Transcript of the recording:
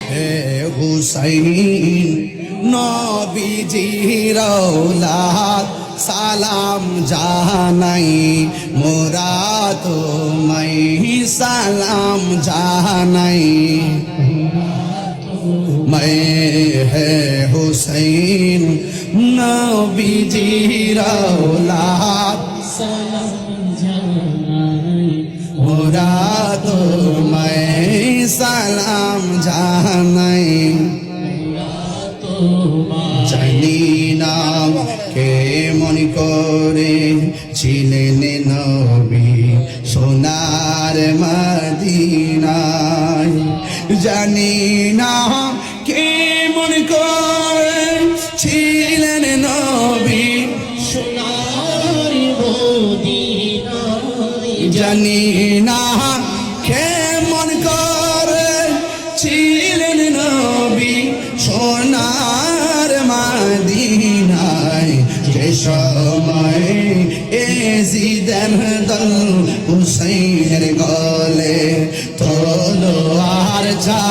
হে হুসাইন নবীজির ঔলাদ সালাম জানাই মোরা তোমায় সালাম জানাই मैं है हुसैन नबीजीर औलाद मोरा तुम्हें सालाम জানাই জানি না কে মন করে ছিলেন নবী সোনার মদিনায় জানি না কে মন করে ছিলেন নবী সোনার মদিনায় জানি না কে মন করে ছিলেন নবী সোনার মদিনায় যে সময় এজিদের দল হুসাইনের গলে তলোয়ার যা